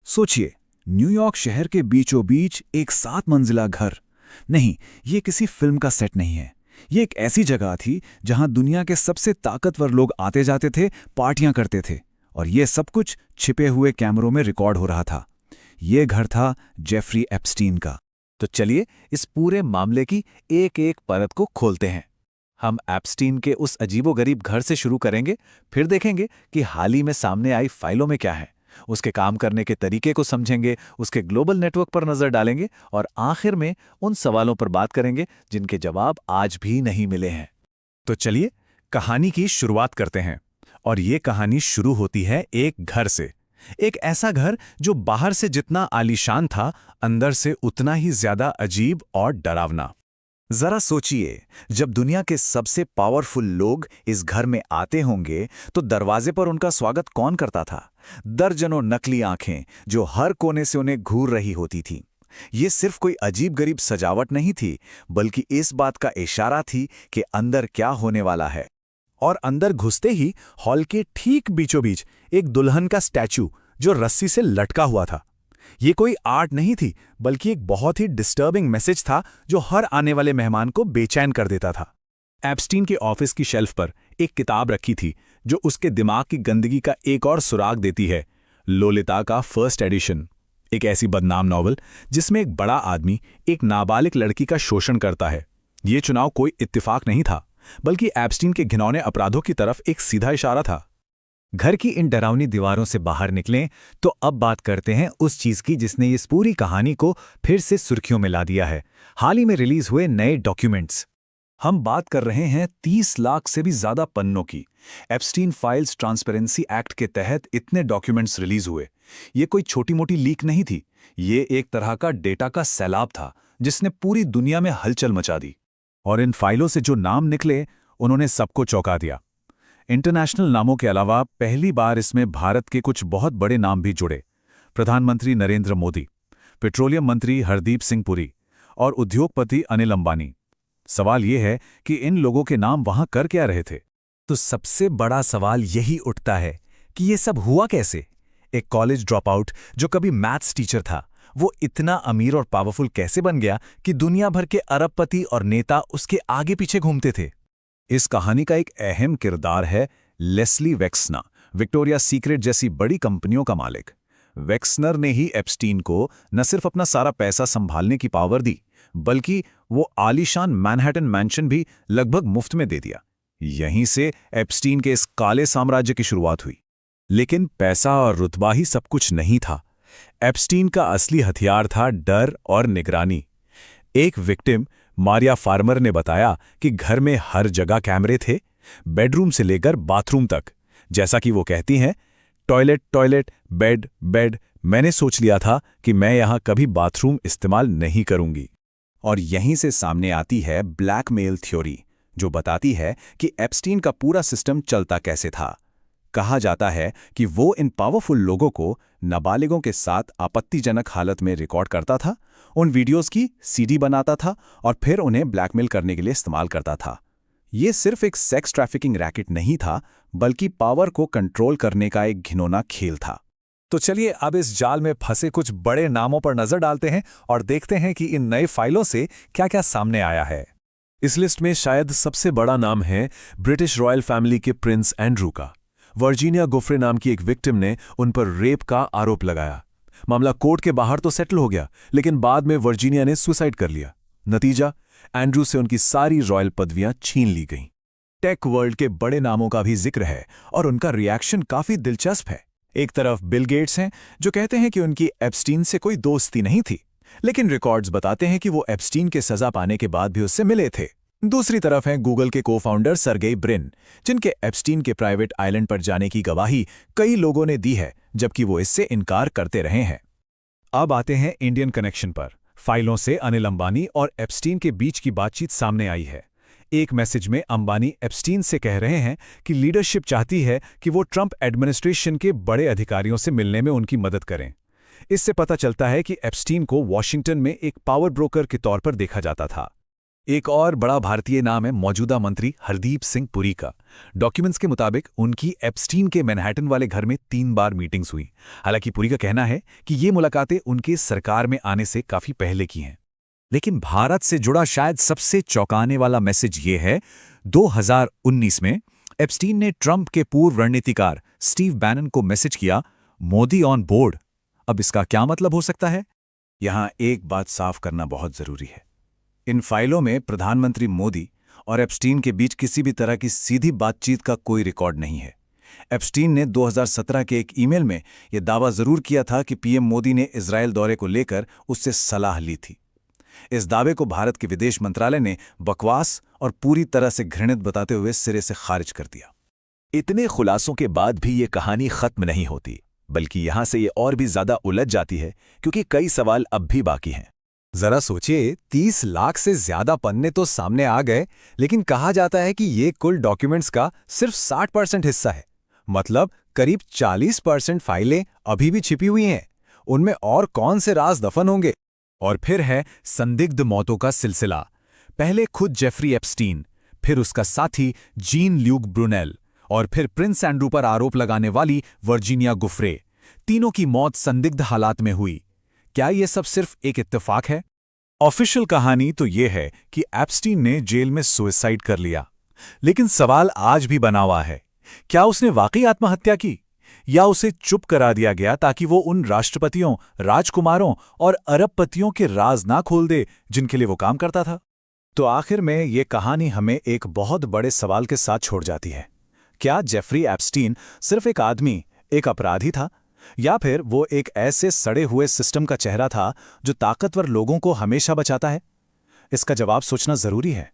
सोचिए, न्यूयॉर्क शहर के बीचों बीच एक 7 मंजिला घर। नहीं, ये किसी फिल्म का सेट नहीं है। ये एक ऐसी जगह थी जहां दुनिया के सबसे ताकतवर लोग आते जाते थे, पार्टियां करते थे, और ये सब कुछ छिपे हुए कैमरों में रिकॉर्ड हो रहा था। ये घर था जेफरी एप्स्टीन का। तो चलिए इस पूरे मामले की एक एक परत को खोलते हैं। हम एप्स्टीन के उस अजीबोगरीब घर से शुरू करेंगे, फिर देखेंगे कि हाल ही में सामने आई फाइलों में क्या है, उसके काम करने के तरीके को समझेंगे, उसके ग्लोबल नेटवर्क पर नजर डालेंगे और आखिर में उन सवालों पर बात करेंगे जिनके जवाब आज भी नहीं मिले हैं। तो चलिए कहानी की शुरुआत करते हैं। और ये कहानी शुरू होती है एक घर से। एक ऐसा घर जो बाहर से जितना आलीशान था, अंदर से उतना ही ज्यादा अजीब और डरावना। जरा सोचिए, जब दुनिया के सबसे पावरफुल लोग इस घर में आते होंगे तो दरवाजे पर उनका स्वागत कौन करता था? दर्जनों नकली आंखें जो हर कोने से उन्हें घूर रही होती थीं। ये सिर्फ कोई अजीब-गरीब सजावट नहीं थी, बल्कि इस बात का इशारा थी कि अंदर क्या होने वाला है। और अंदर घुसते ही हॉल के ठीक बीचों बीच एक दुल्हन का स्टैचू जो रस्सी से लटका हुआ था। ये कोई आर्ट नहीं थी, बल्कि एक बहुत ही डिस्टर्बिंग मैसेज था जो हर आने वाले मेहमान को बेचैन कर देता था। एप्स्टीन के ऑफिस की शेल्फ पर एक किताब रखी थी जो उसके दिमाग की गंदगी का एक और सुराग देती है। लोलिता का फर्स्ट एडिशन, एक ऐसी बदनाम नॉवल जिसमें एक बड़ा आदमी एक नाबालिग लड़की का शोषण करता है। ये चुनाव कोई इत्तेफाक नहीं था, बल्कि एप्स्टीन के घिनौने अपराधों की तरफ एक सीधा इशारा था। घर की इन डरावनी दीवारों से बाहर निकलें तो अब बात करते हैं उस चीज की जिसने इस पूरी कहानी को फिर से सुर्खियों में ला दिया है। हाल ही में रिलीज हुए नए डॉक्यूमेंट्स। हम बात कर रहे हैं 30 लाख से भी ज्यादा पन्नों की। एप्स्टीन फाइल्स ट्रांसपेरेंसी एक्ट के तहत इतने डॉक्यूमेंट्स रिलीज हुए। ये कोई छोटी मोटी लीक नहीं थी, ये एक तरह का डेटा का सैलाब था जिसने पूरी दुनिया में हलचल मचा दी। और इन फाइलों से जो नाम निकले, उन्होंने सबको चौंका दिया। इंटरनेशनल नामों के अलावा पहली बार इसमें भारत के कुछ बहुत बड़े नाम भी जुड़े। प्रधानमंत्री नरेंद्र मोदी, पेट्रोलियम मंत्री हरदीप सिंह पुरी और उद्योगपति अनिल अंबानी। सवाल यह है कि इन लोगों के नाम वहां कर क्या रहे थे? तो सबसे बड़ा सवाल यही उठता है कि ये सब हुआ कैसे? एक कॉलेज ड्रॉपआउट जो कभी मैथ्स टीचर था, वो इतना अमीर और पावरफुल कैसे बन गया कि दुनिया भर के अरबपति और नेता उसके आगे पीछे घूमते थे? इस कहानी का एक अहम किरदार है लेस्ली वेक्सनर, विक्टोरिया सीक्रेट जैसी बड़ी कंपनियों का मालिक। वेक्सनर ने ही एप्स्टीन को न सिर्फ अपना सारा पैसा संभालने की पावर दी, बल्कि वो आलीशान मैनहट्टन मैंशन भी लगभग मुफ्त में दे दिया। यहीं से एप्स्टीन के इस काले साम्राज्य की शुरुआत हुई। लेकिन पैसा और रुतबा ही सब कुछ नहीं था। एप्स्टीन का असली हथियार था डर और निगरानी। एक विक्टिम मारिया फार्मर ने बताया कि घर में हर जगह कैमरे थे, बेडरूम से लेकर बाथरूम तक। जैसा कि वो कहती हैं, टॉयलेट टॉयलेट, बेड बेड। मैंने सोच लिया था कि मैं यहां कभी बाथरूम इस्तेमाल नहीं करूंगी। और यहीं से सामने आती है ब्लैकमेल थ्योरी, जो बताती है कि एप्स्टीन का पूरा सिस्टम चलता कैसे था। कहा जाता है कि वो इन पावरफुल लोगों को नाबालिगों के साथ आपत्तिजनक हालत में रिकॉर्ड करता था, उन वीडियोस की सीडी बनाता था और फिर उन्हें ब्लैकमेल करने के लिए इस्तेमाल करता था। ये सिर्फ एक सेक्स ट्रैफिकिंग रैकेट नहीं था, बल्कि पावर को कंट्रोल करने का एक घिनौना खेल था। तो चलिए अब इस जाल में फंसे कुछ बड़े नामों पर नजर डालते हैं और देखते हैं कि इन नए फाइलों से क्या-क्या सामने आया है। इस लिस्ट में शायद सबसे बड़ा नाम है ब्रिटिश रॉयल फैमिली के प्रिंस एंड्रू का। वर्जीनिया गोफ्रे नाम की एक विक्टिम ने उन पर रेप का आरोप लगाया। मामला कोर्ट के बाहर तो सेटल हो गया, लेकिन बाद में वर्जीनिया ने सुसाइड कर लिया। नतीजा, एंड्रू से उनकी सारी रॉयल पदवियां छीन ली गईं। टेक वर्ल्ड के बड़े नामों का भी जिक्र है और उनका रिएक्शन काफी दिलचस्प है। एक तरफ बिल गेट्स हैं जो कहते हैं कि उनकी एप्स्टीन से कोई दोस्ती नहीं थी, लेकिन रिकॉर्ड्स बताते हैं कि वो एप्स्टीन के सजा पाने के बाद भी उससे मिले थे। दूसरी तरफ हैं गूगल के को-फाउंडर सर्गेई ब्रिन, जिनके एप्स्टीन के प्राइवेट आइलैंड पर जाने की गवाही कई लोगों ने दी है, जबकि वो इससे इनकार करते रहे हैं। अब आते हैं इंडियन कनेक्शन पर। फाइलों से अनिल अंबानी और एप्स्टीन के बीच की बातचीत सामने आई है। एक मैसेज में अंबानी एप्स्टीन से कह रहे हैं कि लीडरशिप चाहती है कि वो ट्रंप एडमिनिस्ट्रेशन के बड़े अधिकारियों से मिलने में उनकी मदद करें। इससे पता चलता है कि एप्स्टीन को वॉशिंगटन में एक पावर ब्रोकर के तौर पर देखा जाता था। एक और बड़ा भारतीय नाम है मौजूदा मंत्री हरदीप सिंह पुरी का। डॉक्यूमेंट्स के मुताबिक उनकी एप्स्टीन के मैनहट्टन वाले घर में 3 बार मीटिंग्स हुई। हालांकि पुरी का कहना है कि ये मुलाकातें उनके सरकार में आने से काफी पहले की हैं। लेकिन भारत से जुड़ा शायद सबसे चौंकाने वाला मैसेज ये है, 2019 में एप्स्टीन ने ट्रंप के पूर्व रणनीतिकार स्टीव बैनन को मैसेज किया, मोदी ऑन बोर्ड। अब इसका क्या मतलब हो सकता है? यहां एक बात साफ करना बहुत जरूरी है। इन फाइलों में प्रधानमंत्री मोदी और एप्स्टीन के बीच किसी भी तरह की सीधी बातचीत का कोई रिकॉर्ड नहीं है। एप्स्टीन ने 2017 के एक ईमेल में यह दावा जरूर किया था कि पीएम मोदी ने इजरायल दौरे को लेकर उससे सलाह ली थी। इस दावे को भारत के विदेश मंत्रालय ने बकवास और पूरी तरह से घृणित बताते हुए सिरे से खारिज कर दिया। इतने खुलासों के बाद भी ये कहानी खत्म नहीं होती, बल्कि यहां से ये और भी ज्यादा उलझ जाती है, क्योंकि कई सवाल अब भी बाकी हैं। जरा सोचिए, 30 लाख से ज्यादा पन्ने तो सामने आ गए, लेकिन कहा जाता है कि ये कुल डॉक्यूमेंट्स का सिर्फ 60% हिस्सा है। मतलब करीब 40% फाइलें अभी भी छिपी हुई हैं। उनमें और कौन से राज दफन होंगे? और फिर है संदिग्ध मौतों का सिलसिला। पहले खुद जेफरी एप्स्टीन, फिर उसका साथी जीन ल्यूक ब्रुनेल, और फिर प्रिंस एंड्रू पर आरोप लगाने वाली वर्जीनिया गुफ्रे। तीनों की मौत संदिग्ध हालात में हुई। क्या यह सब सिर्फ एक इत्तेफाक है? ऑफिशियल कहानी तो यह है कि एप्स्टीन ने जेल में सुसाइड कर लिया। लेकिन सवाल आज भी बना हुआ है, क्या उसने वाकई आत्महत्या की, या उसे चुप करा दिया गया ताकि वो उन राष्ट्रपतियों, राजकुमारों और अरबपतियों के राज ना खोल दे जिनके लिए वो काम करता था? तो आखिर में ये कहानी हमें एक बहुत बड़े सवाल के साथ छोड़ जाती है। क्या जेफरी एप्स्टीन सिर्फ एक आदमी, एक अपराधी था, या फिर वो एक ऐसे सड़े हुए सिस्टम का चेहरा था जो ताकतवर लोगों को हमेशा बचाता है? इसका जवाब सोचना जरूरी है।